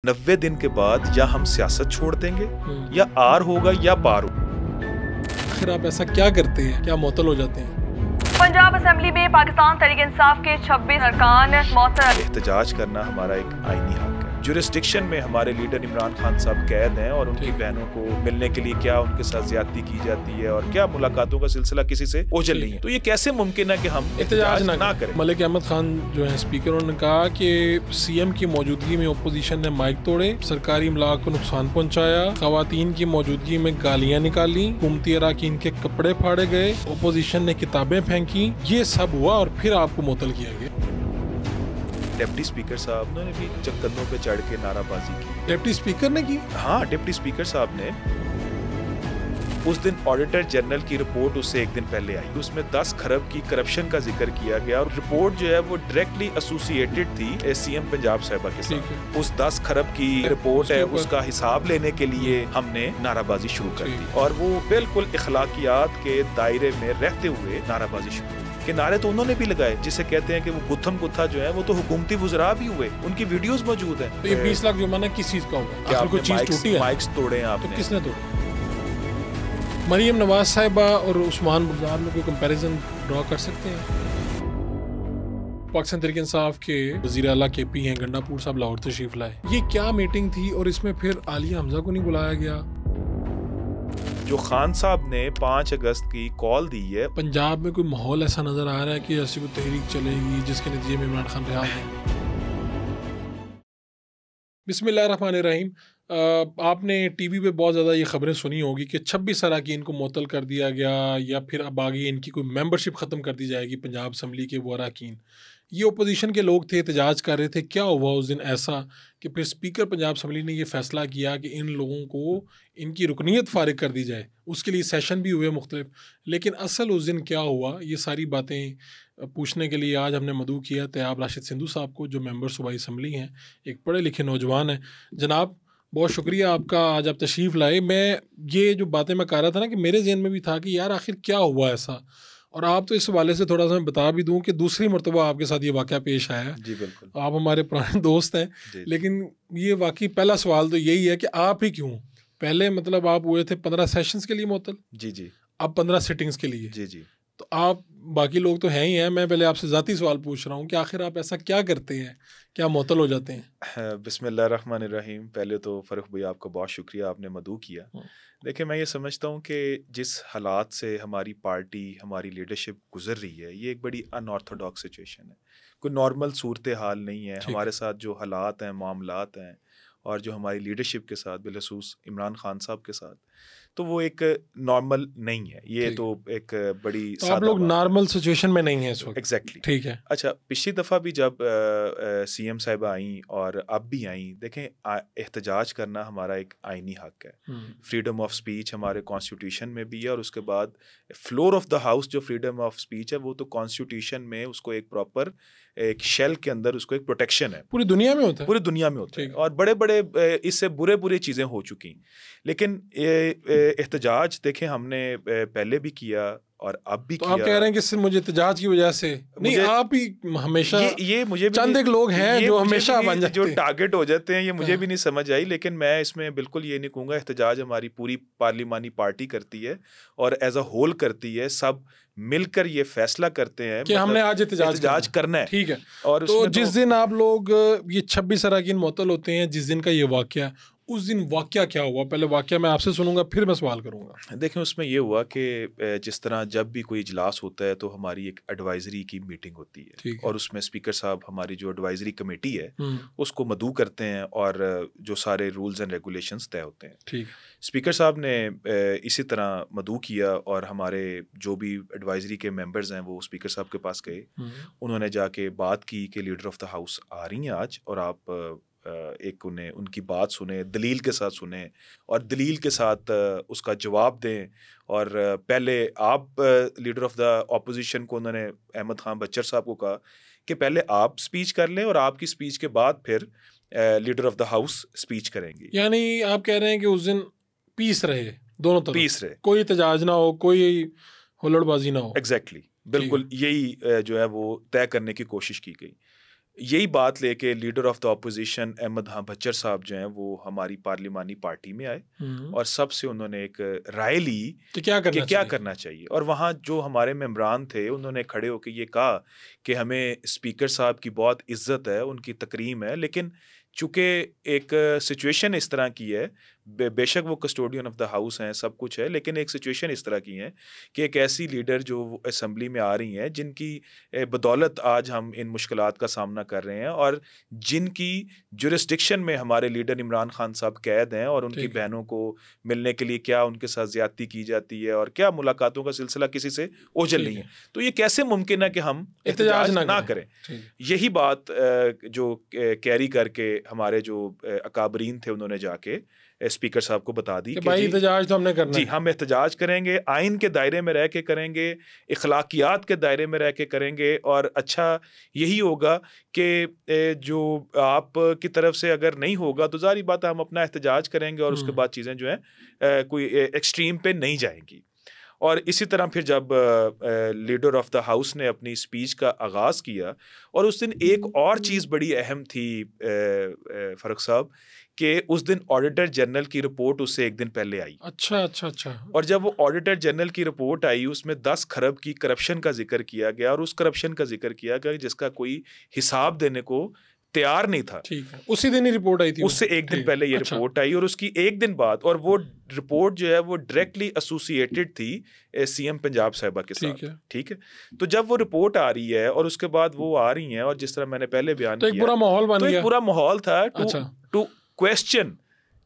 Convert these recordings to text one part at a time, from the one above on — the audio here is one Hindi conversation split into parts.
90 दिन के बाद या हम सियासत छोड़ देंगे या आर होगा या पार होगा। आखिर आप ऐसा क्या करते हैं, क्या मुअत्तल हो जाते हैं? पंजाब असेंबली में पाकिस्तान तहरीक इंसाफ के 26 अरकान मुअत्तल। एहतजाज करना हमारा एक आईनी हक है। जुरिस्डिक्शन में हमारे लीडर इमरान खान साहब कैद हैं और उनकी बहनों को मिलने के लिए क्या उनके साथ ज्यादती की जाती है और क्या मुलाकातों का सिलसिला किसी से ओझल नहीं है। तो ये कैसे मुमकिन है कि हम एहतजाज ना करें? मलिक अहमद खान जो है स्पीकर, उन्होंने कहा कि सीएम की मौजूदगी में ओपोजिशन ने माइक तोड़े, सरकारी इमलाक को नुकसान पहुंचाया, खवातीन की मौजूदगी में गालियां निकाली, हुकूमती अरकान के कपड़े फाड़े गए, ओपोजिशन ने किताबें फेंकी। ये सब हुआ और फिर आपको मुअत्तल किया गया। डिप्टी स्पीकर साहब उन्होंने भी कंधों पे चढ़ के नाराबाजी की। डिप्टी स्पीकर ने की? हाँ, डिप्टी स्पीकर साहब ने उस दिन ऑडिटर जनरल की रिपोर्ट उससे एक दिन पहले आई, उसमें 10 खरब की करप्शन का जिक्र किया गया और रिपोर्ट जो है वो डायरेक्टली एसोसिएटेड थी सीएम पंजाब साहिबा के साथ। उस 10 खरब की रिपोर्ट है, उसका हिसाब लेने के लिए हमने नाराबाजी शुरू कर दी और वो बिल्कुल इखलाकियात के दायरे में रहते हुए नाराबाजी शुरू के नारे तो उन्होंने भी लगाए, जिसे कहते हैं कि वो गुत्थम गुत्था जो है वो तो हुकूमती वुज़रा भी हुए, उनकी वीडियोस मौजूद हैं। तो ये 20 लाख जुर्माना किस चीज का होगा? क्या कोई चीज टूटी है? माइक्स तोड़े आपने? तो किसने तोड़े? मरियम नवाज साहिबा और उस्मान बुज़दार में कोई कंपैरिजन ड्रॉ कर सकते हैं? पाकिस्तान तहरीक इंसाफ के वज़ीर आला केपी हैं, गंडापुर साहब लाहौर तशरीफ लाए। ये क्या मीटिंग थी और इसमें फिर आलिया हमजा को नहीं बुलाया गया? जो खान साहब ने 5 अगस्त की कॉल दी है, पंजाब में कोई माहौल ऐसा नजर आ रहा है कि ऐसी कोई तहरीक चलेगी जिसके नतीजे में इमरान खान रिहा हों? बिस्मिल्लाहिर्रहमानिर्रहीम। आपने टीवी पे बहुत ज़्यादा ये खबरें सुनी होगी कि 26 अरकान को मुअत्तल कर दिया गया या फिर अब आगे इनकी कोई मेंबरशिप ख़त्म कर दी जाएगी पंजाब असम्बली के वो अरकान। ये ओपोजिशन के लोग थे, एहतजाज कर रहे थे। क्या हुआ उस दिन ऐसा कि फिर स्पीकर पंजाब असम्बली ने ये फैसला किया कि इन लोगों को इनकी रुकनीत फ़ारिग कर दी जाए? उसके लिए सेशन भी हुए मुख्तलिफ, लेकिन असल उस दिन क्या हुआ, ये सारी बातें पूछने के लिए आज हमने मदऊ किया तैयाब राशिद सिंधु साहब को, जो मेंबर सूबाई असम्बली हैं, एक पढ़े लिखे नौजवान हैं। जनाब, बहुत शुक्रिया आपका, आज आप तशरीफ़ लाए। मैं ये जो बातें मैं कह रहा था ना कि मेरे जहन में भी था कि यार आखिर क्या हुआ ऐसा, और आप तो इस हवाले से थोड़ा सा मैं बता भी दूं कि दूसरी मरतबा आपके साथ ये वाक़या पेश आया है। जी बिल्कुल, आप हमारे पुराने दोस्त हैं, लेकिन ये वाकई पहला सवाल तो यही है कि आप ही क्यों? पहले मतलब आप हुए थे 15 सेशंस के लिए मुअत्तल, जी जी, अब 15 सिटिंग्स के लिए। जी जी। तो आप, बाकी लोग तो हैं ही हैं, मैं पहले आपसे ज़ाती सवाल पूछ रहा हूँ कि आखिर आप ऐसा क्या करते हैं, क्या मुअत्तल हो जाते हैं? बिस्मिल्लाहिर्रहमानिर्रहीम। पहले तो फ़रूख भाई आपका बहुत शुक्रिया, आपने मदऊ किया। देखिए, मैं ये समझता हूँ कि जिस हालात से हमारी पार्टी, हमारी लीडरशिप गुजर रही है, ये एक बड़ी अनऑर्थोडॉक्स सिचुएशन है। कोई नॉर्मल सूरत हाल नहीं है। हमारे साथ जो हालात हैं, मामलात हैं और जो हमारी लीडरशिप के साथ, बिलखसूस इमरान खान साहब के साथ, तो वो एक नॉर्मल नहीं है। ये तो एक बड़ी तो आप लोग नॉर्मल सिचुएशन में नहीं है इस वक्त? एग्जैक्टली, ठीक है। अच्छा, पिछली दफ़ा भी जब सीएम साहिबा आई और अब भी आई, देखें, एहतजाज करना हमारा एक आईनी हक है। फ्रीडम ऑफ स्पीच हमारे कॉन्स्टिट्यूशन में भी है और उसके बाद फ्लोर ऑफ द हाउस जो फ्रीडम ऑफ स्पीच है वो तो कॉन्स्टिट्यूशन में उसको एक प्रॉपर एक शेल के अंदर उसको एक प्रोटेक्शन है। पूरी दुनिया में होता है? पूरी दुनिया में होता है और बड़े बड़े इससे बुरे चीज़ें हो चुकी, लेकिन एहतजाज देखें हमने पहले भी किया और अब भी तो किया। आप कह रहे हैं कि सिर्फ मुझे एहतजाज की वजह से नहीं, आप ही हमेशा ये मुझे चंद एक लोग हैं जो हमेशा बन जाते जो हैं, टारगेट हो जाते हैं। ये मुझे भी नहीं समझ आई, लेकिन मैं इसमें बिल्कुल ये नहीं कहूँगा। एहतजाज हमारी पूरी पार्लिमानी पार्टी करती है और एज अ होल करती है, सब मिलकर ये फैसला करते हैं कि हमने आज एहतजाज करना है। ठीक है। और तो जिस दिन आप लोग ये 26 अरकान मुअत्तल होते हैं, जिस दिन का ये वाकया, उस दिन वाकया क्या हुआ? पहले वाकया मैं आपसे सुनूंगा, फिर मैं सवाल करूंगा। देखें, उसमें ये हुआ कि जिस तरह जब भी कोई इजलास होता है तो हमारी एक एडवाइजरी की मीटिंग होती है और उसमें स्पीकर साहब हमारी जो एडवाइजरी कमेटी है उसको मदऊ करते हैं और जो सारे रूल्स एंड रेगुलेशंस तय होते हैं। ठीक। स्पीकर साहब ने इसी तरह मदऊ किया और हमारे जो भी एडवाइजरी के मेंबर्स हैं वो स्पीकर साहब के पास गए। उन्होंने जाके बात की कि लीडर ऑफ द हाउस आ रही हैं आज और आप एक उन्हें उनकी बात सुने, दलील के साथ सुने और दलील के साथ उसका जवाब दें। और पहले आप लीडर ऑफ द ऑपोजिशन को, उन्होंने अहमद खान बच्चर साहब को कहा कि पहले आप स्पीच कर लें और आपकी स्पीच के बाद फिर leader of the house speech करेंगी। यानी आप कह रहे हैं कि उस दिन पीस रहे, दोनों तरफ पीस रहे, कोई एहतजाज ना हो, कोई हुल्लड़बाजी ना हो। एग्जैक्टली, बिल्कुल यही जो है वो तय करने की कोशिश की गई। यही बात लेके leader of the opposition Ahmad Khan Bhachar साहब जो हैं वो हमारी पार्लिमानी पार्टी में आए और सबसे उन्होंने एक राय ली कि क्या करना चाहिए। और वहाँ जो हमारे मेम्बरान थे उन्होंने खड़े होकर ये कहा कि हमें स्पीकर साहब की बहुत इज्जत है, उनकी तकरीम है, लेकिन चूँकि एक सिचुएशन इस तरह की है, बेशक वो कस्टोडियन ऑफ द हाउस हैं, सब कुछ है, लेकिन एक सिचुएशन इस तरह की है कि एक ऐसी लीडर जो असम्बली में आ रही हैं जिनकी बदौलत आज हम इन मुश्किलात का सामना कर रहे हैं और जिनकी जुरिस्डिक्शन में हमारे लीडर इमरान खान साहब कैद हैं और उनकी बहनों को मिलने के लिए क्या उनके साथ ज्यादती की जाती है और क्या मुलाकातों का सिलसिला किसी से ओझल नहीं है। तो ये कैसे मुमकिन है कि हम एहतजाज ना करें? यही बात जो कैरी करके हमारे जो अकाबरीन थे उन्होंने जाके स्पीकर साहब को बता दी कि भाई एहतजाज तो हमने करना जी, हम एहतजाज करेंगे, आइन के दायरे में रह के करेंगे, इखलाकियात के दायरे में रह के करेंगे, और अच्छा यही होगा कि जो आप की तरफ से अगर नहीं होगा तो जारी बात है हम अपना एहतजाज करेंगे और उसके बाद चीज़ें जो हैं कोई एक्सट्रीम पे नहीं जाएंगी। और इसी तरह फिर जब लीडर ऑफ द हाउस ने अपनी स्पीच का आगाज़ किया, और उस दिन एक और चीज़ बड़ी अहम थी फ़ारूक साहब, कि उस दिन ऑडिटर जनरल की रिपोर्ट उससे एक दिन पहले आई। अच्छा। और जब वो ऑडिटर जनरल की रिपोर्ट आई उसमें 10 खरब की करप्शन का जिक्र किया गया, और उस करप्शन का जिक्र किया गया जिसका कोई हिसाब देने को तैयार नहीं था। ठीक है, उसी दिन ही रिपोर्ट आई थी, उससे एक दिन पहले ये रिपोर्ट आई, और उसकी एक दिन बाद, और वो रिपोर्ट जो है वो डायरेक्टली एसोसिएटेड थी सीएम पंजाब साहिबा के साथ। ठीक है, तो जब वो रिपोर्ट आ रही है और उसके बाद वो आ रही हैं, और जिस तरह मैंने पहले बयान किया, एक बुरा माहौल बन गया। एक बुरा माहौल था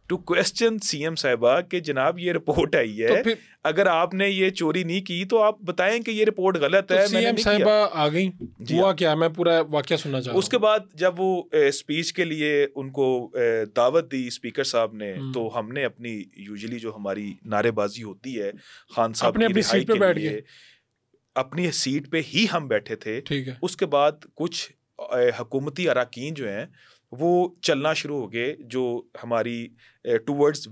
टू क्वेश्चन सीएम साहिबा कि जनाब ये रिपोर्ट आई है, तो अगर आपने ये चोरी नहीं की तो आप बताएं कि ये रिपोर्ट गलत है। सीएम साहिबा आ गई, हुआ क्या, मैं पूरा वाकया सुनना चाहता हूं। उसके बाद जब वो स्पीच के लिए उनको दावत दी स्पीकर साहब ने, तो हमने अपनी यूजुअली जो हमारी नारेबाजी होती है खान साहब की रिहाई के लिए, अपनी सीट पे ही हम बैठे थे। ठीक है, उसके बाद कुछ हुकूमती अराकीन जो हैं वो चलना शुरू हो गए, जो हमारी टूवर्ड्स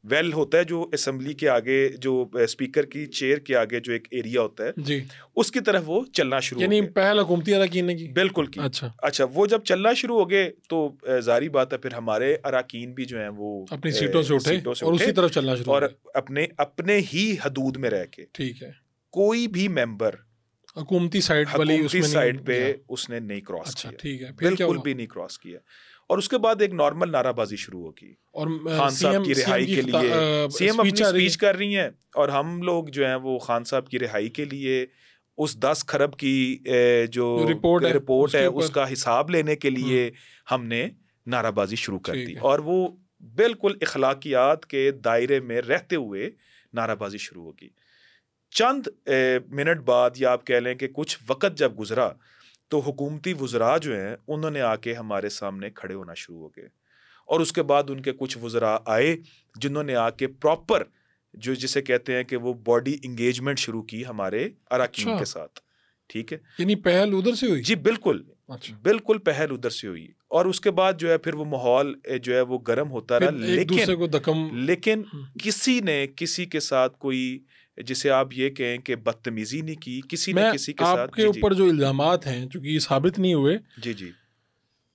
वेल होता है जो असेंबली के आगे, जो स्पीकर की चेयर के आगे जो एक एरिया होता है जी, उसकी तरफ वो चलना शुरू हो गए। पहल हुकूमती अराकीन ने की? बिल्कुल की। अच्छा, वो जब चलना शुरू हो गए तो जारी बात है फिर हमारे अराकीन भी जो हैं वो अपनी सीटों से उठे और उसी तरफ चलना शुरू, और अपने ही हदूद में रह के, ठीक है, कोई भी मेंबर हुकूमती साइड पे उसने नहीं क्रॉस किया। ठीक है, बिल्कुल भी नहीं क्रॉस किया। और उसके बाद एक नॉर्मल नाराबाजी शुरू होगी, और खान साहब की रिहाई के लिए सीएम अपनी स्पीच कर रही हैं, और हम लोग जो हैं वो खान साहब की रिहाई के लिए उस 10 खरब की जो रिपोर्ट है उसका हिसाब लेने के लिए हमने नाराबाजी शुरू कर दी, और वो बिल्कुल इखलाकियात के दायरे में रहते हुए नाराबाजी शुरू होगी। चंद मिनट बाद, या आप कह लें कि कुछ वक्त जब गुजरा, तो हुकूमती वुज़रा जो हैं उन्होंने आके हमारे सामने खड़े होना शुरू हो गए, और उसके बाद उनके कुछ वुज़रा आए जिन्होंने आके प्रॉपर जो जिसे कहते हैं कि वो बॉडी इंगेजमेंट शुरू की हमारे अराकीन के साथ। ठीक है, यानी पहल उधर से हुई? जी बिल्कुल, बिल्कुल पहल उधर से हुई, और उसके बाद जो है फिर वो माहौल जो है वो गर्म होता रहा, लेकिन किसी ने किसी के साथ कोई, जिसे आप ये कहें कि बदतमीजी नहीं की, किसी ने किसी के साथ। आपके ऊपर जो इल्जामात हैं चूंकि साबित नहीं हुए, जी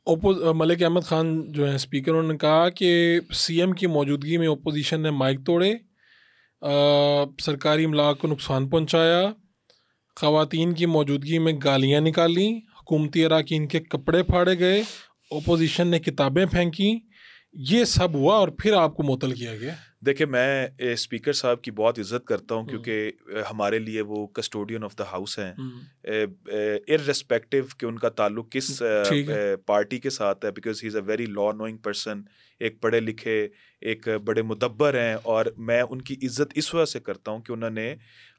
मलिक अहमद खान जो है स्पीकर, उन्होंने कहा कि सीएम की मौजूदगी में ओपोजिशन ने माइक तोड़े, सरकारी इमलाक को नुकसान पहुंचाया, ख़वातीन की मौजूदगी में गालियां निकाली, हुकूमती अराकीन के कपड़े फाड़े गए, ओपोजिशन ने किताबें फेंकी, ये सब हुआ और फिर आपको मुअत्तल किया गया। देखिए, मैं स्पीकर साहब की बहुत इज़्ज़त करता हूँ क्योंकि हमारे लिए वो कस्टोडियन ऑफ द हाउस हैं, इर्रेस्पेक्टिव कि उनका ताल्लुक किस पार्टी के साथ है, because he is a very law knowing person, एक पढ़े लिखे, एक बड़े मुदब्बर हैं, और मैं उनकी इज़्ज़त इस वजह से करता हूँ कि उन्होंने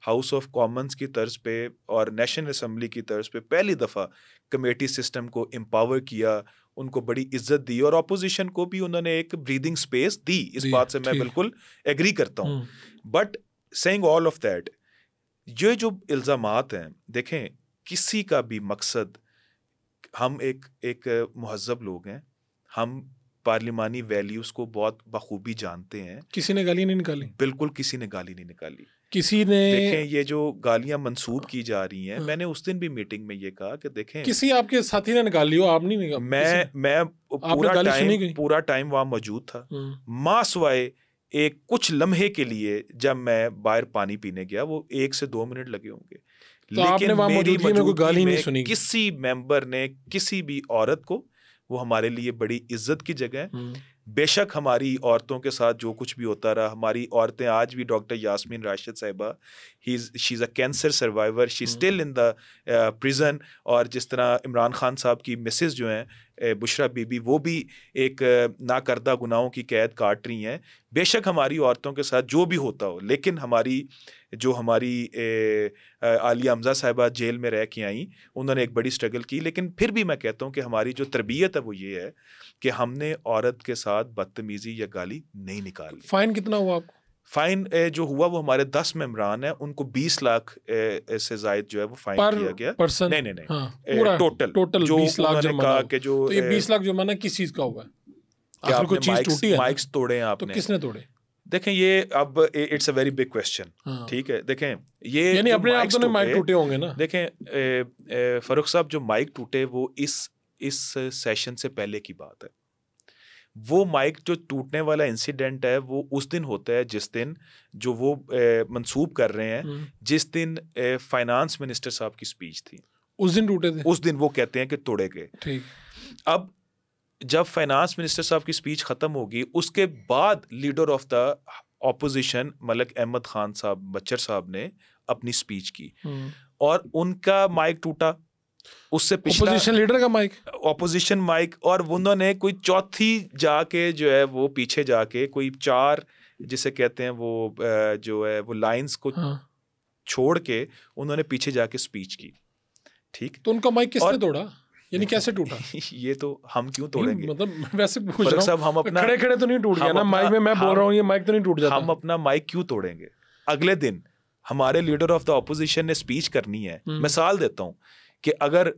हाउस ऑफ कॉमन्स की तर्ज पे और नेशनल असम्बली की तर्ज पे पहली दफ़ा कमेटी सिस्टम को एम्पावर किया, उनको बड़ी इज्जत दी, और अपोजिशन को भी उन्होंने एक ब्रीदिंग स्पेस दी। इस बात से मैं बिल्कुल एग्री करता हूँ। But saying all of that, ये जो इल्ज़ामात हैं, देखें किसी का भी मकसद, हम एक मुहज़्ज़ब लोग हैं, हम पार्लिमानी वैल्यूज़ को बहुत बखूबी जानते हैं। किसी ने गाली नहीं निकाली? बिल्कुल किसी ने गाली नहीं निकाली। किसी ने देखें ये जो गालियां मंसूब की जा रही हैं, मैंने उस दिन भी मीटिंग में ये कहा कि देखें किसी आपके साथी ने निकाल लियो, आप नहीं निकाल, मैं पूरा टाइम वहां मौजूद था, मां सिवाय एक कुछ लम्हे के लिए जब मैं बाहर पानी पीने गया, वो 1 से 2 मिनट लगे होंगे, तो लेकिन मेरी मौजूदगी में कोई किसी मेंबर ने किसी भी औरत को, वो हमारे लिए बड़ी इज्जत की जगह है। बेशक हमारी औरतों के साथ जो कुछ भी होता रहा, हमारी औरतें आज भी, डॉक्टर यास्मीन राशिद साहिबा, she is a cancer survivor, she still in the prison, और जिस तरह इमरान खान साहब की मिसेस जो हैं बुशरा बीबी, वो भी एक नाकर्दा गुनाहों की कैद काट रही हैं। बेशक हमारी औरतों के साथ जो भी होता हो, लेकिन हमारी आलिया हमजा साहिबा जेल में रह के आई, उन्होंने एक बड़ी स्ट्रगल की, लेकिन फिर भी मैं कहता हूँ कि हमारी जो तरबियत है वो ये है कि हमने औरत के साथ बदतमीजी या गाली नहीं निकाली। फाइन कितना हुआ आपको? फाइन जो हुआ वो हमारे 10 मेंबरान हैं, उनको 20 लाख से जायद जो है वो फाइन किया गया। पर्सन? नहीं हाँ, टोटल जो 20 लाख कहा कि जो तो ये 20 लाख जुर्माना किस चीज का हुआ है? क्या आपने माइक्स तोड़े हैं आपने? तो किसने तोड़े? देखें ये अब it's a very big question, ठीक है। देखें ये यानी अपने आप तो माइक टूटे होंगे ना। देखें फारूक साहब, जो माइक टूटे वो इस सेशन से पहले की बात है। वो माइक जो टूटने वाला इंसिडेंट है वो उस दिन होता है जिस दिन जो वो मंसूब कर रहे हैं, जिस दिन फाइनेंस मिनिस्टर साहब की स्पीच थी, उस दिन टूटे थे। उस दिन वो कहते हैं कि तोड़े गए। ठीक। अब जब फाइनेंस मिनिस्टर साहब की स्पीच खत्म होगी, उसके बाद leader of the opposition Malik Ahmad Khan साहब बच्चर साहब ने अपनी स्पीच की और उनका माइक टूटा। उससे पिछला ऑपोजिशन लीडर का माइक, ऑपोजिशन माइक, और उन्होंने कोई चौथी जाके जो है वो पीछे जाके कोई 4 जिसे कहते हैं वो जो है वो लाइंस को छोड़ के उन्होंने पीछे जाके स्पीच की। ठीक, तो उनका माइक किसने तोड़ा? यानी कैसे टूटा? ये तो हम क्यों तोड़ेंगे? मतलब वैसे पूछ रहा हूं, हम अपना खड़े तो नहीं टूट गया ना माइक में, मैं बोल रहा हूँ ये माइक तो नहीं टूट जाता। हम अपना माइक क्यों तोड़ेंगे? अगले दिन हमारे लीडर ऑफ द ऑपोजिशन ने स्पीच करनी है। मिसाल देता हूँ कि अगर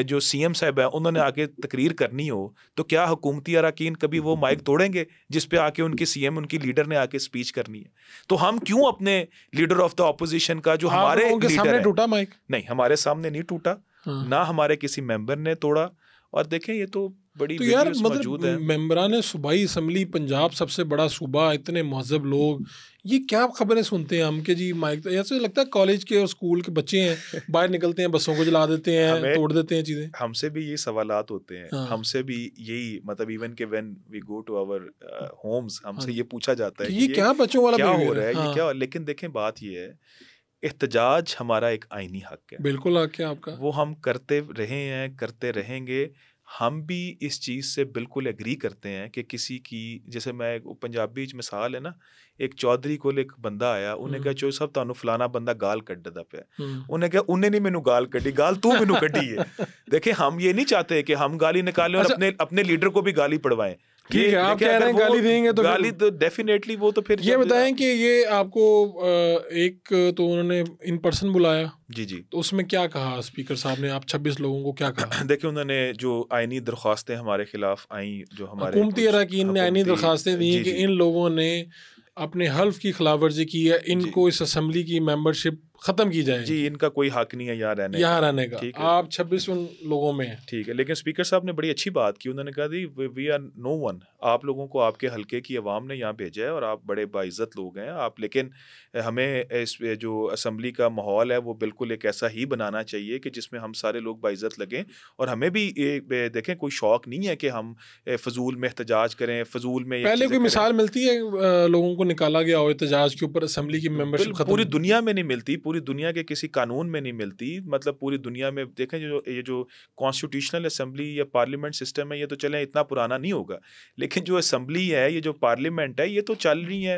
जो सीएम साहब है उन्होंने आके तकरीर करनी हो, तो क्या हुकूमती अरकान कभी वो माइक तोड़ेंगे जिस पे आके उनके सीएम, उनकी लीडर ने आके स्पीच करनी है? तो हम क्यों अपने लीडर ऑफ द ऑपोजिशन का जो हमारे लीडर है, टूटा माइक? नहीं, हमारे सामने नहीं टूटा, ना हमारे किसी मेंबर ने तोड़ा। और देखें ये तो बड़ी तो यार मतलब मेंबरान सूबाई असम्बली पंजाब, सबसे बड़ा सूबा, इतने महजब लोग, ये क्या खबरें सुनते हैं हम कि जी माइक, ऐसे लगता है कॉलेज के और स्कूल के बच्चे हैं, बाहर निकलते हैं, बसों को जला देते हैं, तोड़ देते हैं चीजें। हमसे भी ये सवालात होते हैं, हमसे भी यही, मतलब इवन के when we go to our homes, हमसे ये पूछा जाता है ये क्या बच्चों वाला क्या हो रहा है, ये क्या। लेकिन देखें बात ये है, एहतजाज हमारा एक आईनी हक है। बिल्कुल हक है आपका, वो हम करते रहे हैं, करते रहेंगे। हम भी इस चीज़ से बिल्कुल एग्री करते हैं कि किसी की, जैसे मैं पंजाबी मिसाल है ना, एक चौधरी को एक बंदा आया, उन्हें कहा चौधरी साहब तुहानू फलाना बंदा गाल कड्ढदा पे, उन्हें कहा उन्हें नहीं मैनू गाल कड्ढी, गाल तू मैनू कड्ढी है। देखें हम ये नहीं चाहते कि हम गाली निकालें और अपने लीडर को भी गाली पड़वाएं। ठीक है, आप कह रहे हैं गाली देंगे तो गाली तो डेफिनेटली वो तो फिर ये बताएं कि ये आपको एक तो उन्होंने इन पर्सन बुलाया, जी, तो उसमें क्या कहा स्पीकर साहब ने? आप 26 लोगों को क्या कहा? देखिए उन्होंने जो आईनी दरख्वास्तें हमारे खिलाफ आई, जो हमारे हुकूमती अरकान ने आईनी दरख्वास्तें दी कि इन लोगों ने अपने हल्फ की खिलाफवर्जी की है, इनको इस असम्बली की मेंबरशिप खत्म की जाए, जी, इनका कोई हक नहीं है यहाँ रहने का। आप 26 उन लोगों में हैं, ठीक है। लेकिन स्पीकर साहब ने बड़ी अच्छी बात की, उन्होंने कहा दी वी आर नो वन, आप लोगों को आपके हल्के की आवाम ने यहाँ भेजा है और आप बड़े बाइज्जत लोग हैं आप, लेकिन हमें इस जो असम्बली का माहौल है वो बिल्कुल एक ऐसा ही बनाना चाहिए कि जिसमें हम सारे लोग बाइज्जत लगें, और हमें भी देखें कोई शौक नहीं है कि हम फजूल में एहतजाज करें, फजूल में। पहले कोई मिसाल मिलती है लोगों को निकाला गया हो एहतजाज के ऊपर, असम्बली की मेंबरशिप पूरी दुनिया में नहीं मिलती, पूरी दुनिया के किसी कानून में नहीं मिलती। मतलब पूरी दुनिया में देखें ये जो कॉन्स्टिट्यूशनल असम्बली या पार्लियामेंट सिस्टम है, ये तो चलें इतना पुराना नहीं होगा, लेकिन जो असम्बली है, ये जो पार्लियामेंट है, ये तो चल रही है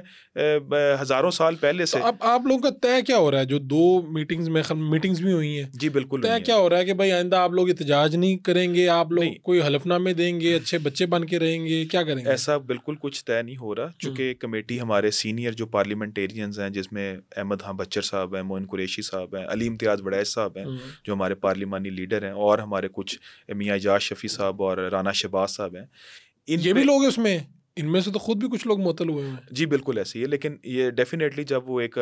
हज़ारों साल पहले से। तो अब आप लोगों का तय क्या हो रहा है? जो 2 मीटिंग्स भी हुई हैं, जी बिल्कुल, तय क्या हो रहा है कि भाई आइंदा आप लोग एहतजाज नहीं करेंगे, आप लोग कोई हलफनामे देंगे, अच्छे बच्चे बन के रहेंगे, क्या करेंगे? ऐसा बिल्कुल कुछ तय नहीं हो रहा, चूँकि कमेटी हमारे सीनियर जो पार्लियामेंटेरियंस हैं, जिसमें अहमद खान बच्चर साहब हैं, मोइन कुरैशी साहब हैं, अली इम्तियाज़ वड़ैच साहब हैं जो हमारे पार्लिमानी लीडर हैं, और हमारे कुछ मियाँ एजाज शफ़ी साहब और राना शहबाज साहब हैं। ये भी लोग हैं उसमें? इनमें से तो खुद भी कुछ लोग मुअत्तल हुए हैं। जी बिल्कुल ऐसे ही है, लेकिन ये डेफिनेटली जब वो एक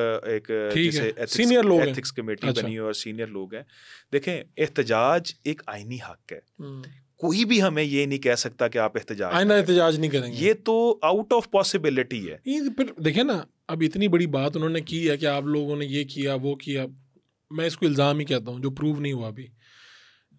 जैसे सीनियर लोग एथिक्स कमेटी बनी है और सीनियर लोग हैं, देखें एहतजाज एक आईनी हक है, कोई भी हमें ये नहीं कह सकता कि आप एहतजाज नहीं करेंगे, ये तो आउट ऑफ पॉसिबिलिटी है। फिर देखें ना, अब इतनी बड़ी बात उन्होंने की है कि आप लोगों ने ये किया वो किया, मैं इसको इल्ज़ाम ही कहता हूँ जो प्रूव नहीं हुआ अभी,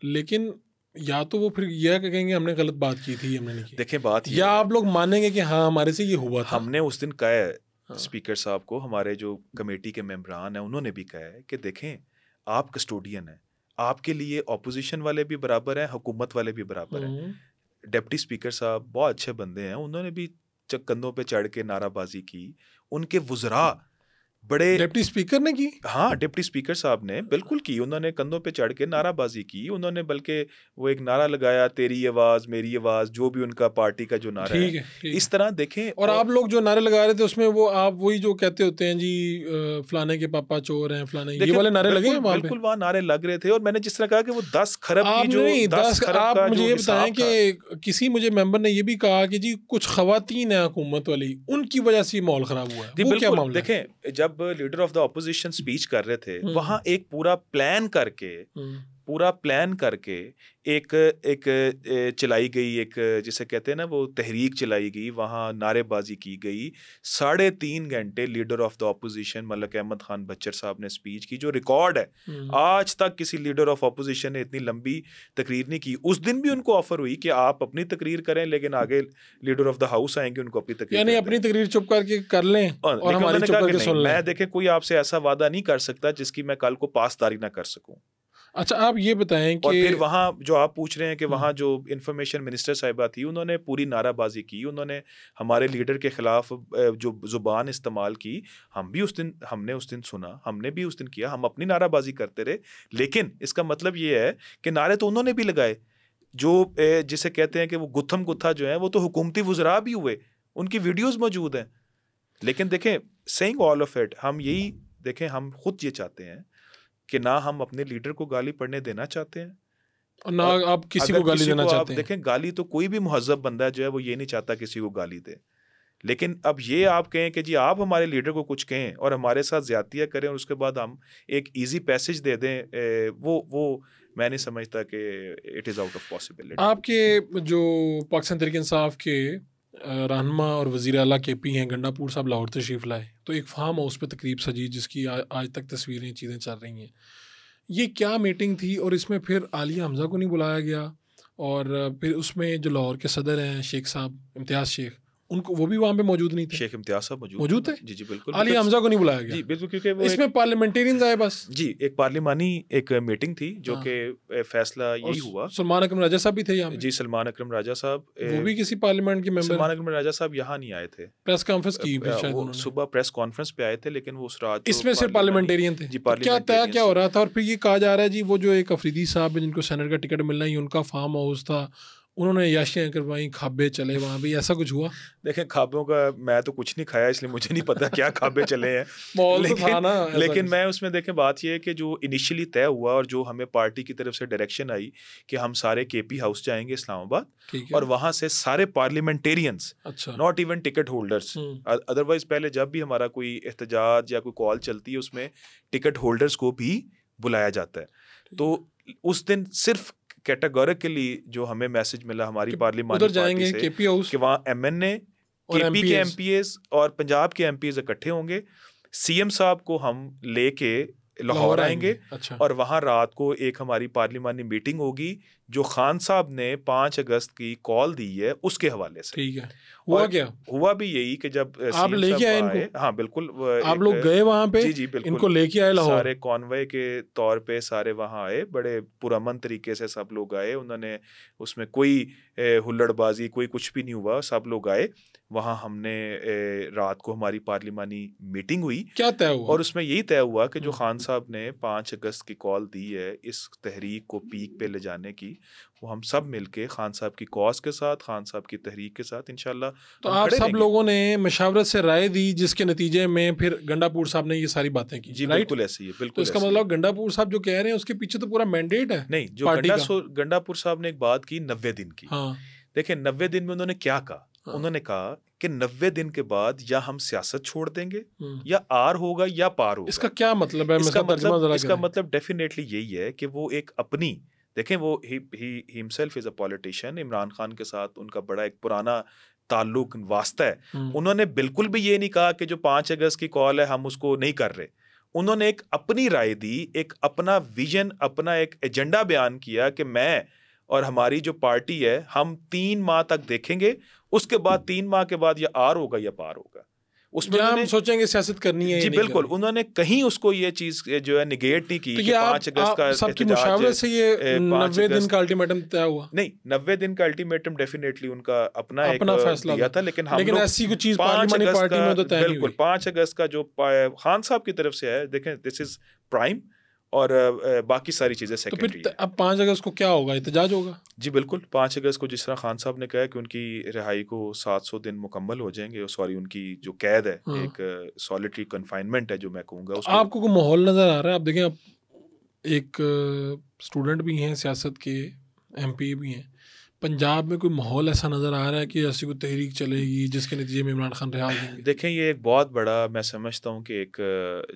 लेकिन या तो वो फिर यह कहेंगे हमने गलत बात की थी, हमने नहीं की। देखें बात या आप लोग मानेंगे कि हाँ हमारे से ये हुआ था। हमने उस दिन कहा है स्पीकर साहब को, हमारे जो कमेटी के मेंबरान हैं उन्होंने भी कहा है कि देखें आप कस्टोडियन हैं, आपके लिए ऑपोजिशन वाले भी बराबर हैं, हुकूमत वाले भी बराबर हैं। डिप्टी स्पीकर साहब बहुत अच्छे बंदे हैं, उन्होंने भी कंधों पे चढ़ के नाराबाजी की। उनके वुज़रा बड़े, डिप्टी स्पीकर ने की, हाँ डिप्टी स्पीकर साहब ने बिल्कुल की, उन्होंने कंधों पे चढ़ के नाराबाजी की। उन्होंने बल्कि वो एक नारा लगाया, तेरी आवाज़ मेरी आवाज़, जो भी उनका पार्टी का जो नारा है, इस तरह देखें। और आप लोग जो नारे लगा रहे थे उसमें वो आप वही जो कहते होते हैं जी फलाने के पापा चोर हैं, फलाने, ये वाले नारे लगे हैं बिल्कुल वहाँ नारे लग रहे थे। और मैंने जिस तरह कहा कि वो 10 खरब की जो 10 खरब, आप मुझे ये बताएं कि किसी मुझे मेंबर ने ये भी कहा कि जी कुछ खवातीन है हुकूमत वाली, उनकी वजह से माहौल खराब हुआ है, वो क्या मामला? देखें जब leader of the opposition speech कर रहे थे, वहां एक पूरा प्लान करके एक चलाई गई, एक जिसे कहते हैं ना वो तहरीक चलाई गई, वहां नारेबाजी की गई। 3.5 घंटे leader of the opposition Malik Ahmad Khan Bachchar साहब ने स्पीच की, जो रिकॉर्ड है। आज तक किसी लीडर ऑफ ऑपोजिशन ने इतनी लंबी तकरीर नहीं की। उस दिन भी उनको ऑफर हुई कि आप अपनी तकरीर करें, लेकिन आगे लीडर ऑफ द हाउस आएंगे, उनको अपनी तकरीर, यानी अपनी तकरीर चुप करके कर लें और हमारी चुप करके सुन लें। मैं देखें कोई आपसे ऐसा वादा नहीं कर सकता जिसकी मैं कल को पासदारी ना कर सकूं। अच्छा आप ये बताएं कि, और फिर वहाँ जो आप पूछ रहे हैं कि वहाँ जो इंफॉर्मेशन मिनिस्टर साहिबा थी, उन्होंने पूरी नाराबाजी की, उन्होंने हमारे लीडर के खिलाफ जो जुबान इस्तेमाल की, हमने उस दिन सुना, हमने भी उस दिन किया, हम अपनी नाराबाजी करते रहे। लेकिन इसका मतलब ये है कि नारे तो उन्होंने भी लगाए, जो जिसे कहते हैं कि वो गुत्थम गुत्था जो है वो तो हुकूमती वुज़रा भी हुए, उनकी वीडियोस मौजूद हैं। लेकिन देखें सेइंग ऑल ऑफ इट, हम यही देखें, हम खुद ये चाहते हैं कि ना हम अपने लीडर को गाली पढ़ने देना चाहते हैं और ना आप किसी को गाली देना चाहते हैं। देखें गाली तो कोई भी मुहज़्ज़ब बंदा जो है वो ये नहीं चाहता किसी को गाली दे, लेकिन अब ये आप कहें कि जी आप हमारे लीडर को कुछ कहें और हमारे साथ ज़्यादतियाँ करें और उसके बाद हम एक इजी पैसेज दे दें, वो मैं नहीं समझता कि it is out of possibility. आपके जो पाकिस्तान तहरीक इंसाफ के रहनुमा और वज़ीर आला KP हैं, गंडापुर साहब लाहौर तशरीफ़ लाए, तो एक फार्म हाउस पे तकरीब सजी जिसकी आज तक तस्वीरें चीज़ें चल रही हैं। ये क्या मीटिंग थी और इसमें फिर आलिया हमज़ा को नहीं बुलाया गया, और फिर उसमें जो लाहौर के सदर हैं शेख साहब इम्तियाज़ शेख, उनको वो भी वहाँ पे मौजूद नहीं थे। शेख इम्तियाज़ साहब मौजूद थे? जी बिल्कुल। आलिया हमज़ा को नहीं बुलाया गया? जी बिल्कुल, क्योंकि वो इसमें पार्लियामेंटेरियंस आए बस। जी एक पार्लिमानी एक मीटिंग थी जो कि फैसला यही हुआ। सलमान अकरम राजा साहब भी थे यहाँ? जी सलमान अकरम राजा साहब, वो भी किसी पार्लियामेंट के मेंबर? सलमान अकरम राजा साहब यहाँ नहीं आए थे, प्रेस कॉन्फ्रेंस की शायद उन्होंने। सुबह प्रेस कॉन्फ्रेंस पे आए थे, लेकिन वो उस रात इसमें सिर्फ पार्लियामेंटेरियन थे। जी क्या हो रहा था? और फिर ये कहा जा रहा है जी वो जो एक अफरीदी साहब है जिनको सेनेट का टिकट मिलना ही उनका फार्म हाउस था, उन्होंने याशियाँ करवाई, खाबे चले वहाँ भी, ऐसा कुछ हुआ? देखें खाबों का मैं तो कुछ नहीं खाया, इसलिए मुझे नहीं पता क्या खाबे चले हैं। लेकिन मैं उसमें देखें बात ये है कि जो इनिशियली तय हुआ और जो हमें पार्टी की तरफ से डायरेक्शन आई कि हम सारे KP हाउस जाएंगे इस्लामाबाद, और वहाँ से सारे parliamentarians, not even ticket holders, otherwise पहले जब भी हमारा कोई एहतजाज या कोई कॉल चलती है उसमें टिकट होल्डर्स को भी बुलाया जाता है। तो उस दिन सिर्फ कैटेगोरिकली जो हमें मैसेज मिला हमारी पार्लियामेंट पार्टी से KP हाउस, कि वहाँ MNA, KP के MPs और पंजाब के MPs इकट्ठे होंगे, CM साहब को हम लेके लाहौर आएंगे। अच्छा। और वहाँ रात को एक हमारी पार्लिमानी मीटिंग होगी जो खान साहब ने 5 अगस्त की कॉल दी है उसके हवाले से। ठीक है, हुआ क्या? हुआ भी यही कि जब आप लेके आए इनको? हाँ बिल्कुल, आप लोग गए वहाँ पे? जी बिल्कुल, इनको लेके आए लाहौर? सारे कॉन्वॉय के तौर पे सारे वहाँ आए, बड़े पुरअमन तरीके से सब लोग आए, उन्होंने उसमें कोई हुल्लड़बाजी कोई कुछ भी नहीं हुआ, सब लोग आए वहाँ। हमने रात को हमारी पार्लिमानी मीटिंग हुई। क्या तय हुआ? और उसमें यही तय हुआ कि जो खान साहब ने 5 अगस्त की कॉल दी है इस तहरीक को पीक पे ले जाने की, वो हम सब मिलके खान साहब की कॉज के साथ, खान साहब की तहरीक के साथ इंशाल्लाह। तो आप सब लोगों ने मशावरत से राय दी जिसके नतीजे में फिर गंडापुर साहब ने ये सारी बातें की? जी बिल्कुल ऐसे ही है, बिल्कुल। तो इसका मतलब गंडापुर साहब जो कह रहे हैं उसके पीछे तो पूरा मैंडेट है? नहीं, जो गंडापुर साहब ने एक बात की 90 दिन की। हाँ। देखें 90 दिन में उन्होंने क्या कहा, उन्होंने कहा कि 90 दिन के बाद या हम सियासत छोड़ देंगे या आर होगा या पार होगा। इसका क्या मतलब है? इसका मतलब डेफिनेटली यही है कि वो एक अपनी, देखें वो he himself is a politician, Imran Khan के साथ उनका बड़ा एक पुराना ताल्लुक वास्ता है। उन्होंने बिल्कुल भी ये नहीं कहा कि जो 5 अगस्त की कॉल है हम उसको नहीं कर रहे। उन्होंने एक अपनी राय दी, एक अपना विजन, अपना एक एजेंडा बयान किया कि मैं और हमारी जो पार्टी है हम 3 माह तक देखेंगे, उसके बाद 3 माह के बाद या आर होगा या पार होगा। उसमें हम सोचेंगे सियासत करनी है जी बिल्कुल। उन्होंने कहीं उसको ये चीज जो है निगेट नहीं की कि 5 अगस्त का सबकी मुशावरत से ये 90 दिन का अल्टीमेटम तय हुआ। नहीं, 90 दिन का अल्टीमेटम डेफिनेटली उनका अपना एक फैसला दिया था, लेकिन हम लोग ऐसी कोई चीज पार्लियामेंट्री पार्टी में तो तय नहीं हुई। बिल्कुल 5 अगस्त का जो खान साहब की तरफ से है, देखें दिस इज प्राइम और बाकी सारी चीजें सेकेंडरी। तो अब 5 अगस्त को क्या होगा? एहतजाज होगा? जी बिल्कुल। 5 अगस्त को जिस तरह खान साहब ने कहा कि उनकी रिहाई को 700 दिन मुकम्मल हो जाएंगे, सॉरी उनकी जो कैद है, एक सॉलिटरी कन्फाइनमेंट है जो मैं कहूँगा। आपको कोई माहौल नज़र आ रहा है? आप देखें, आप एक स्टूडेंट भी हैं, सियासत के MP भी हैं, पंजाब में कोई माहौल ऐसा नज़र आ रहा है कि ऐसी कोई तहरीक चलेगी जिसके नतीजे में इमरान खान रिहा होंगे? देखें ये एक बहुत बड़ा, मैं समझता हूँ कि एक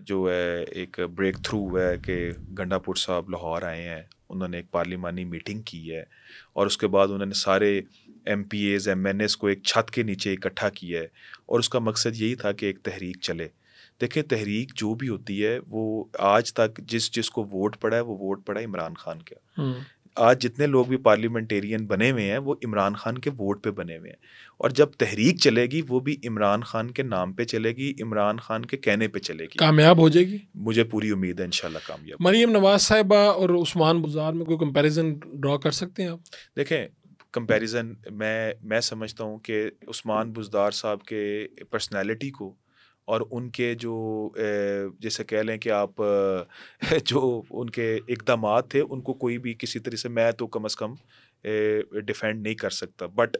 जो है एक ब्रेक थ्रू है कि गंडापुर साहब लाहौर आए हैं, उन्होंने एक पार्लिमानी मीटिंग की है और उसके बाद उन्होंने सारे MPAs MNAs को एक छत के नीचे इकट्ठा किया है और उसका मकसद यही था कि एक तहरीक चले। देखिए तहरीक जो भी होती है वो आज तक जिसको वोट पड़ा है वो वोट पड़ा है इमरान खान का। आज जितने लोग भी पार्लियामेंटेरियन बने हुए हैं वो इमरान खान के वोट पे बने हुए हैं और जब तहरीक चलेगी वो भी इमरान खान के नाम पे चलेगी, इमरान खान के कहने पे चलेगी। कामयाब हो जाएगी? मुझे पूरी उम्मीद है इंशाल्लाह कामयाब। मरियम नवाज साहिबा और उस्मान बुज़दार में कोई कंपैरिजन ड्रॉ कर सकते हैं आप? देखें कंपैरिजन मैं समझता हूँ कि उस्मान बुज़दार साहब के पर्सनैलिटी को और उनके जो जैसे कह लें कि आप जो उनके इक़दामात थे उनको कोई भी किसी तरह से, मैं तो कम से कम डिफेंड नहीं कर सकता, बट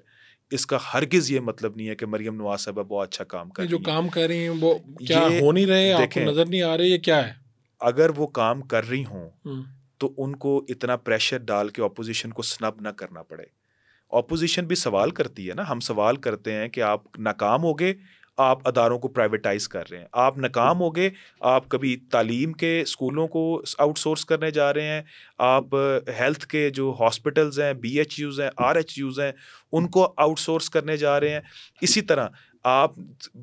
इसका हरगिज़ ये मतलब नहीं है कि मरियम नवाज साहबा बहुत अच्छा काम कर रही हैं। जो काम कर रही हैं वो क्या हो नहीं रहे, आपको नज़र नहीं आ रही है? क्या है? अगर वो काम कर रही हों तो उनको इतना प्रेशर डाल के ऑपोजिशन को स्नब ना करना पड़े। ऑपोजिशन भी सवाल करती है ना, हम सवाल करते हैं कि आप नाकाम हो गए, आप अदारों को प्राइवेटाइज कर रहे हैं, आप नाकाम हो गए, आप कभी तालीम के स्कूलों को आउटसोर्स करने जा रहे हैं, आप हेल्थ के जो हॉस्पिटल्स हैं, BHUs हैं, RHUs हैं, उनको आउटसोर्स करने जा रहे हैं। इसी तरह आप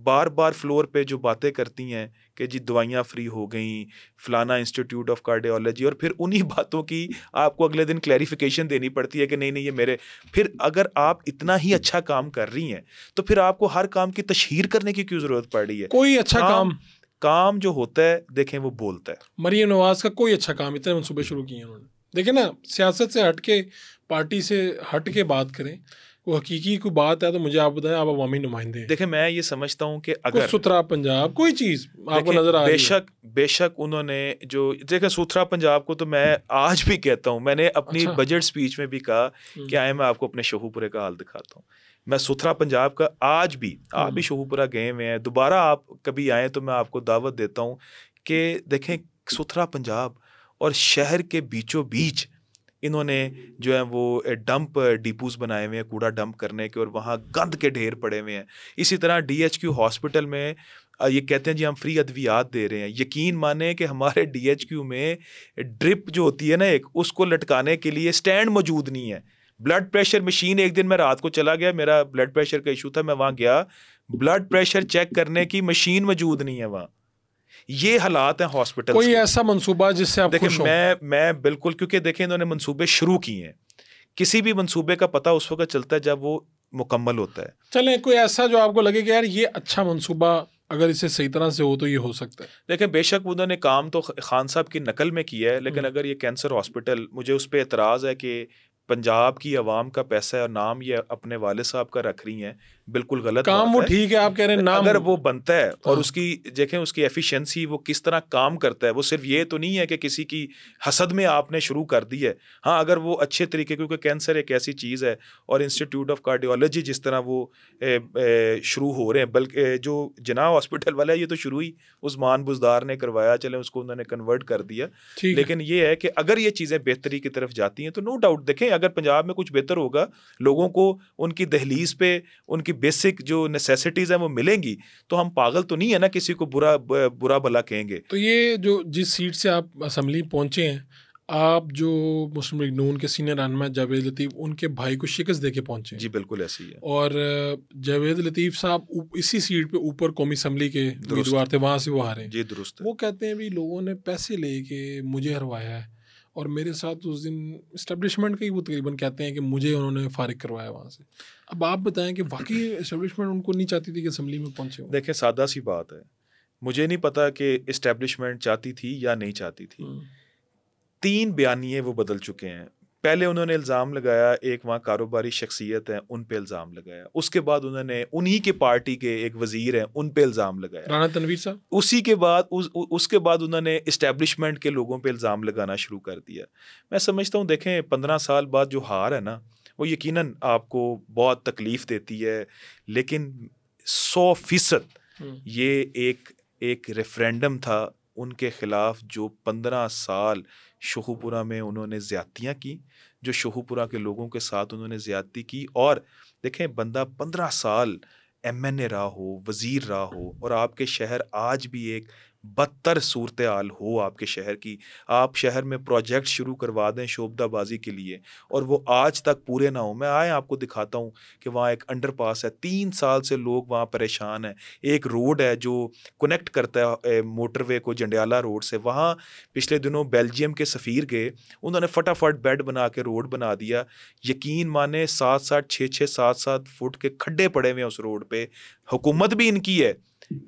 बार बार फ्लोर पे जो बातें करती हैं कि जी दवाइयाँ फ्री हो गई, फलाना इंस्टीट्यूट ऑफ कार्डियोलॉजी, और फिर उन्हीं बातों की आपको अगले दिन क्लैरिफिकेशन देनी पड़ती है कि नहीं ये मेरे। फिर अगर आप इतना ही अच्छा काम कर रही हैं तो फिर आपको हर काम की तशहीर करने की क्यों ज़रूरत पड़ रही है? कोई अच्छा काम जो होता है देखें वो बोलता है। मरियम नवाज का कोई अच्छा काम, इतने मंसूबे शुरू किए उन्होंने। देखें ना, सियासत से हट के, पार्टी से हट के बात करें, वो हकीकी कोई बात है तो मुझे आप बताएं, आप अवामी नुमाइंदे। देखें मैं ये समझता हूँ कि अगर सुथरा पंजाब कोई चीज़ आपको नजर आ रही है, बेशक उन्होंने जो देखें सुथरा पंजाब को तो मैं आज भी कहता हूँ, मैंने अपनी बजट स्पीच में भी कहा कि आए मैं आपको अपने शोहपुरे का हाल दिखाता हूँ। मैं सुथरा पंजाब का आज भी, आप भी शोहपुरा गए हुए हैं, दोबारा आप कभी आए तो मैं आपको दावत देता हूँ कि देखें सुथरा पंजाब और शहर के बीचों बीच इन्होंने जो है वो डंप डिपोज बनाए हुए हैं कूड़ा डंप करने के, और वहाँ गंद के ढेर पड़े हुए हैं। इसी तरह DHQ हॉस्पिटल में ये कहते हैं जी हम फ्री अद्वियात दे रहे हैं। यकीन माने कि हमारे DHQ में ड्रिप जो होती है ना एक, उसको लटकाने के लिए स्टैंड मौजूद नहीं है। ब्लड प्रेशर मशीन, एक दिन मैं रात को चला गया, मेरा ब्लड प्रेशर का इशू था, मैं वहाँ गया, ब्लड प्रेशर चेक करने की मशीन मौजूद नहीं है वहाँ। ये हालात हैं हॉस्पिटल। कोई ऐसा मंसूबा जिससे आप खुश हो? मैं बिल्कुल, क्योंकि देखें इन्होंने मंसूबे शुरू किए हैं, किसी भी मंसूबे का पता उस वक्त चलता है जब वो मुकम्मल होता है। चलें, कोई ऐसा जो आपको लगे कि यार ये अच्छा मंसूबा अगर इसे सही तरह से हो तो ये हो सकता है। देखें बेशक उन्होंने काम तो खान साहब की नकल में किया है, लेकिन अगर ये कैंसर हॉस्पिटल, मुझे उस पर एतराज़ है कि पंजाब की आवाम का पैसा है और नाम ये अपने वाले साहब का रख रही हैं, बिल्कुल गलत काम वो ठीक है, आप कह रहे हैं नाम अगर वो बनता है और उसकी देखें उसकी एफिशिएंसी, वो किस तरह काम करता है, वो सिर्फ ये तो नहीं है कि किसी की हसद में आपने शुरू कर दी है। हाँ अगर वो अच्छे तरीके, क्योंकि कैंसर एक ऐसी चीज़ है और इंस्टीट्यूट ऑफ कार्डियोलॉजी जिस तरह वो शुरू हो रहे हैं, बल्कि जो जिनाह हॉस्पिटल वाला है ये तो शुरू ही उस्मान बुज़दार ने करवाया, चले उसको उन्होंने कन्वर्ट कर दिया। लेकिन ये है कि अगर ये चीज़ें बेहतरी की तरफ जाती हैं तो नो डाउट देखें अगर पंजाब में कुछ बेहतर होगा, लोगों को उनकी दहलीज पे, उनकी बेसिक जो नेसेसिटीज़ हैं वो मिलेंगी तो हम पागल तो नहीं है ना किसी को बुरा भला कहेंगे। तो ये जो जिस सीट से आप असम्बली पहुंचे हैं, आप जो मुस्लिम लीग नून के सीनियर रहनुमा जावेद लतीफ़ उनके भाई को शिकस्त दे के पहुंचे हैं। जी बिल्कुल ऐसी है। और जावेद लतीफ़ साहब इसी सीट पे ऊपर कौमी असम्बली के उम्मीदवार थे, वहाँ से वो हारे। जी दुरुस्त है। वो कहते हैं भी लोगों ने पैसे लेके मुझे हरवाया है और मेरे साथ उस दिन इस्टेब्लिशमेंट का ही वो तकरीबन कहते हैं कि मुझे उन्होंने फारिग करवाया वहाँ से। अब आप बताएं कि वाकई इस्टेब्लिशमेंट उनको नहीं चाहती थी कि असम्बली में पहुँचे। देखें सादा सी बात है, मुझे नहीं पता कि इस्टेब्लिशमेंट चाहती थी या नहीं चाहती थी। 3 बयानिए वो बदल चुके हैं। पहले उन्होंने इल्ज़ाम लगाया एक वहाँ कारोबारी शख्सियत है उन पे इल्ज़ाम लगाया, उसके बाद उन्होंने उन्हीं के पार्टी के एक वज़ीर हैं उन पे इल्ज़ाम लगाया, राना तनवीर साहब। उसी के बाद उसके बाद उन्होंने इस्टेब्लिशमेंट के लोगों पे इल्ज़ाम लगाना शुरू कर दिया। मैं समझता हूँ देखें 15 साल बाद जो हार है ना वो यकीनन आपको बहुत तकलीफ़ देती है, लेकिन 100% ये एक रेफरेंडम था उनके ख़िलाफ़ जो 15 साल शोहपुरा में उन्होंने ज़्यादतियाँ की, जो शोहपुरा के लोगों के साथ उन्होंने ज़्यादती की। और देखें बंदा 15 साल MNA रहा हो, वज़ीर रहा हो और आपके शहर आज भी एक बदतर सूरत हाल हो आपके शहर की, आप शहर में प्रोजेक्ट शुरू करवा दें शोबदाबाजी के लिए और वो आज तक पूरे ना हो। मैं आपको दिखाता हूँ कि वहाँ एक अंडरपास है, 3 साल से लोग वहाँ परेशान हैं। एक रोड है जो कनेक्ट करता है मोटरवे को जंडियाला रोड से, वहाँ पिछले दिनों बेल्जियम के सफ़ीर गए, उन्होंने फटाफट बेड बना के रोड बना दिया। यकीन माने 7-7, 6-6, 7-7 फुट के खड्डे पड़े हुए हैं उस रोड पे। हुकूमत भी इनकी है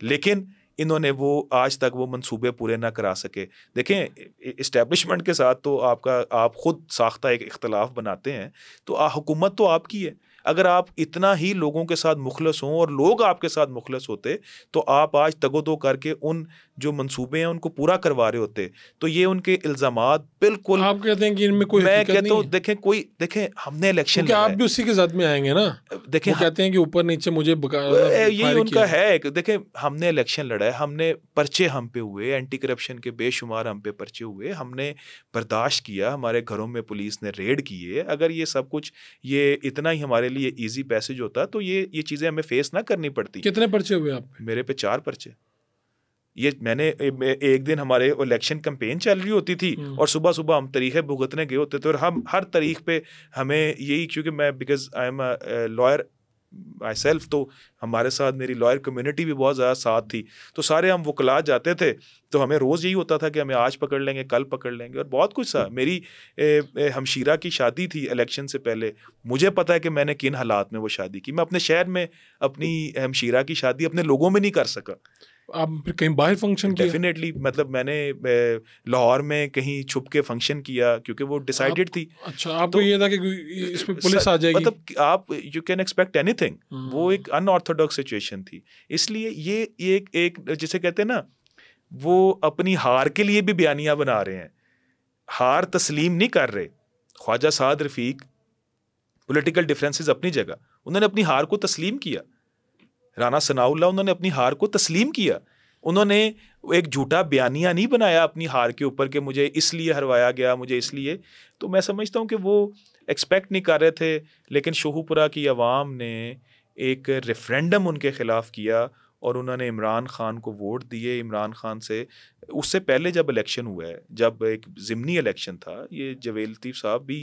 लेकिन इन्होंने वो आज तक वो मंसूबे पूरे ना करा सके। देखें इस्टेब्लिशमेंट के साथ तो आप खुद साख्ता एक इख्तलाफ बनाते हैं तो हुकूमत तो आपकी है। अगर आप इतना ही लोगों के साथ मुखलस हों और लोग आपके साथ मुखलस होते तो आप आज तगोदो करके उन जो मंसूबे हैं उनको पूरा करवा रहे होते। तो ये उनके इल्ज़ामात बिल्कुल आप कहते हैं कि इनमें कोई मैं कहता हूँ देखें हमने इलेक्शन आप भी उसी के साथ में आएंगे ना। देखें कहते हैं कि ऊपर नीचे मुझे यही उनका है। देखें हमने इलेक्शन लड़ा है, हमने पर्चे हम पे हुए, एंटी करप्शन के बेशुमार हम पे पर्चे हुए, हमने बर्दाश्त किया, हमारे घरों में पुलिस ने रेड किए। अगर ये सब कुछ ये इतना ही हमारे लिए इजी पैसेज होता तो ये चीज़ें हमें फेस ना करनी पड़ती। कितने पर्चे हुए आप पे? मेरे पे 4 पर्चे। ये मैंने एक दिन हमारे इलेक्शन कैंपेन चल रही होती थी और सुबह सुबह हम तरीक़े भुगतने गए होते थे और हम हर तरीक़ पे हमें यही, क्योंकि मैं because I am a lawyer my self, तो हमारे साथ मेरी लॉयर कम्युनिटी भी बहुत ज़्यादा साथ थी, तो सारे हम वकला जाते थे तो हमें रोज़ यही होता था कि हमें आज पकड़ लेंगे, कल पकड़ लेंगे और बहुत कुछ था। मेरी हमशीरा की शादी थी इलेक्शन से पहले, मुझे पता है कि मैंने किन हालात में वो शादी की। मैं अपने शहर में अपनी हमशीरा की शादी अपने लोगों में नहीं कर सका। आप फिर कहीं बाहर फंक्शन किया? डेफिनेटली, मतलब मैंने लाहौर में कहीं छुप के फंक्शन किया क्योंकि वो डिसाइडेड थी। अच्छा, आपको ये था कि इस पे पुलिस आ जाएगी? मतलब आप यू कैन एक्सपेक्ट एनीथिंग। वो एक अनऑर्थोडॉक्स सिचुएशन थी, इसलिए ये एक जिसे कहते हैं ना, वो अपनी हार के लिए भी बयानियां बना रहे हैं, हार तस्लीम नहीं कर रहे। ख्वाजा साद रफीक, पॉलिटिकल डिफरेंसेस अपनी जगह, उन्होंने अपनी हार को तस्लीम किया। राना सनाउल्लाह, उन्होंने अपनी हार को तस्लीम किया। उन्होंने एक झूठा बयानिया नहीं बनाया अपनी हार के ऊपर कि मुझे इसलिए हरवाया गया, मुझे इसलिए। तो मैं समझता हूँ कि वो एक्सपेक्ट नहीं कर रहे थे, लेकिन शोहपुरा की आवाम ने एक रेफरेंडम उनके ख़िलाफ़ किया और उन्होंने इमरान ख़ान को वोट दिए। इमरान ख़ान से उससे पहले जब इलेक्शन हुआ है, जब एक ज़िमनी इलेक्शन था, ये जावेद लतीफ़ साहब भी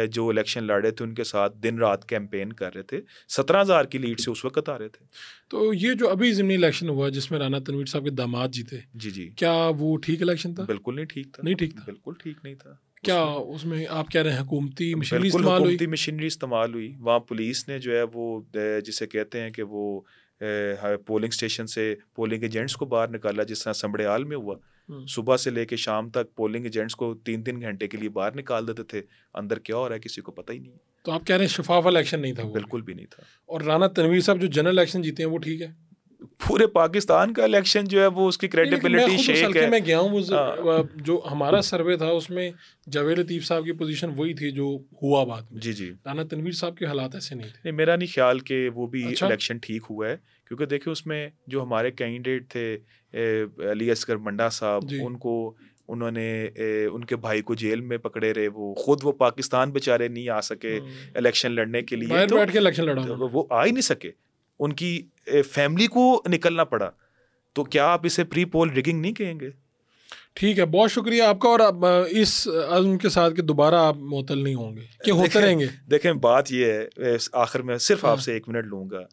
जो इलेक्शन लड़ रहे थे उनके साथ दिन रात कैंपेन कर रहे थे। 17,000 की लीड से उस वक्त आ रहे थे। तो ये जो अभी ज़िमनी इलेक्शन हुआ जिसमें राना तनवीर साहब के दामाद जीते, जी, क्या वो ठीक इलेक्शन था? बिल्कुल नहीं ठीक था। नहीं ठीक था, बिल्कुल ठीक नहीं था। क्या उसमें आप कह रहे हैं हुकूमती मशीनरी बिल्कुल इस्तेमाल हुई? हुकूमती मशीनरी इस्तेमाल हुई। वहाँ पुलिस ने जो है वो जिसे कहते हैं कि वो पोलिंग स्टेशन से पोलिंग एजेंट्स को बाहर निकाला, जिस तरह संबड़ेयाल में हुआ। सुबह से लेके शाम तक पोलिंग एजेंट्स को 3-3 घंटे के लिए बाहर निकाल देते थे। अंदर क्या हो रहा है किसी को पता ही नहीं। तो आप कह रहे हैं शफाफ इलेक्शन नहीं था वो? बिल्कुल भी नहीं था। और राना तनवीर साहब जो जनरल इलेक्शन जीते हैं वो ठीक है? पूरे पाकिस्तान का इलेक्शन जो है वो उसकी क्रेडिबिलिटी शेक है। मैं गया हूँ, जो हमारा सर्वे था उसमें जावेद लतीफ़ साहब की पोजीशन वही थी जो हुआ बाद में। जी। राना तनवीर साहब के हालात ऐसे नहीं थे। नहीं, मेरा नहीं ख्याल कि वो भी अच्छा? इलेक्शन ठीक हुआ है, क्योंकि देखिए उसमें जो हमारे कैंडिडेट थे अली असगर मंडा साहब, उनको उन्होंने उनके भाई को जेल में पकड़े रहे, वो पाकिस्तान बेचारे नहीं आ सके इलेक्शन लड़ने के लिए, बाहर बैठ के इलेक्शन लड़ा, तो वो आ ही नहीं सके, उनकी फैमिली को निकलना पड़ा। तो क्या आप इसे प्री पोल रिगिंग नहीं कहेंगे? ठीक है, बहुत शुक्रिया आपका, और अब इस अज़्म के साथ कि दोबारा आप मुअत्तल नहीं होंगे, कि होते रहेंगे। देखें बात ये है, आखिर में सिर्फ आपसे 1 मिनट लूँगा।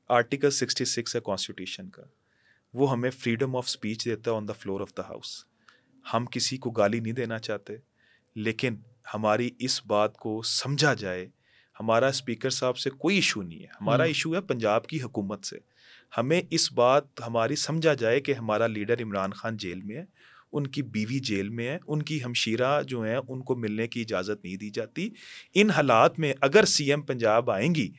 आर्टिकल 66 है कॉन्स्टिट्यूशन का, वो हमें फ्रीडम ऑफ स्पीच देता है on the floor of the house. हम किसी को गाली नहीं देना चाहते, लेकिन हमारी इस बात को समझा जाए। हमारा स्पीकर साहब से कोई इशू नहीं है, हमारा इशू है पंजाब की हुकूमत से। हमें इस बात हमारी समझा जाए कि हमारा लीडर इमरान खान जेल में है, उनकी बीवी जेल में है, उनकी हमशीरा जो हैं उनको मिलने की इजाज़त नहीं दी जाती। इन हालात में अगर सीएम पंजाब आएंगी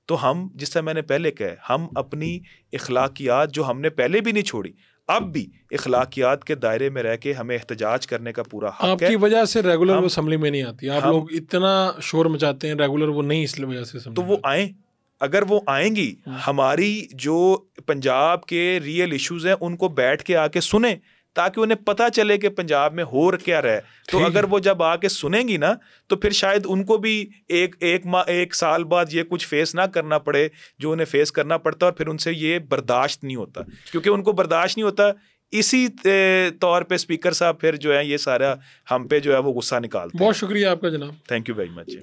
तो हम, जिस तरह मैंने पहले कहा, हम अपनी इखलाकियात जो हमने पहले भी नहीं छोड़ी, अब भी इखलाकियात के दायरे में रह के हमें एहतजाज करने का पूरा हक है। आपकी वजह से रेगुलर वो असम्बली में नहीं आती, आप लोग इतना शोर मचाते हैं, रेगुलर वो नहीं, इसलिए वजह से तो वो आए, अगर वो आएंगी, हमारी जो पंजाब के रियल इश्यूज हैं उनको बैठ के आके सुने, ताकि उन्हें पता चले कि पंजाब में हो क्या रहा है। तो अगर वो जब आके सुनेंगी ना, तो फिर शायद उनको भी एक साल बाद ये कुछ फेस ना करना पड़े जो उन्हें फेस करना पड़ता, और फिर उनसे ये बर्दाश्त नहीं होता, क्योंकि उनको बर्दाश्त नहीं होता। इसी तौर पे स्पीकर साहब फिर जो है ये सारा हम पे जो है वो गुस्सा निकालते हैं। बहुत शुक्रिया आपका जनाब, थैंक यू वेरी मच।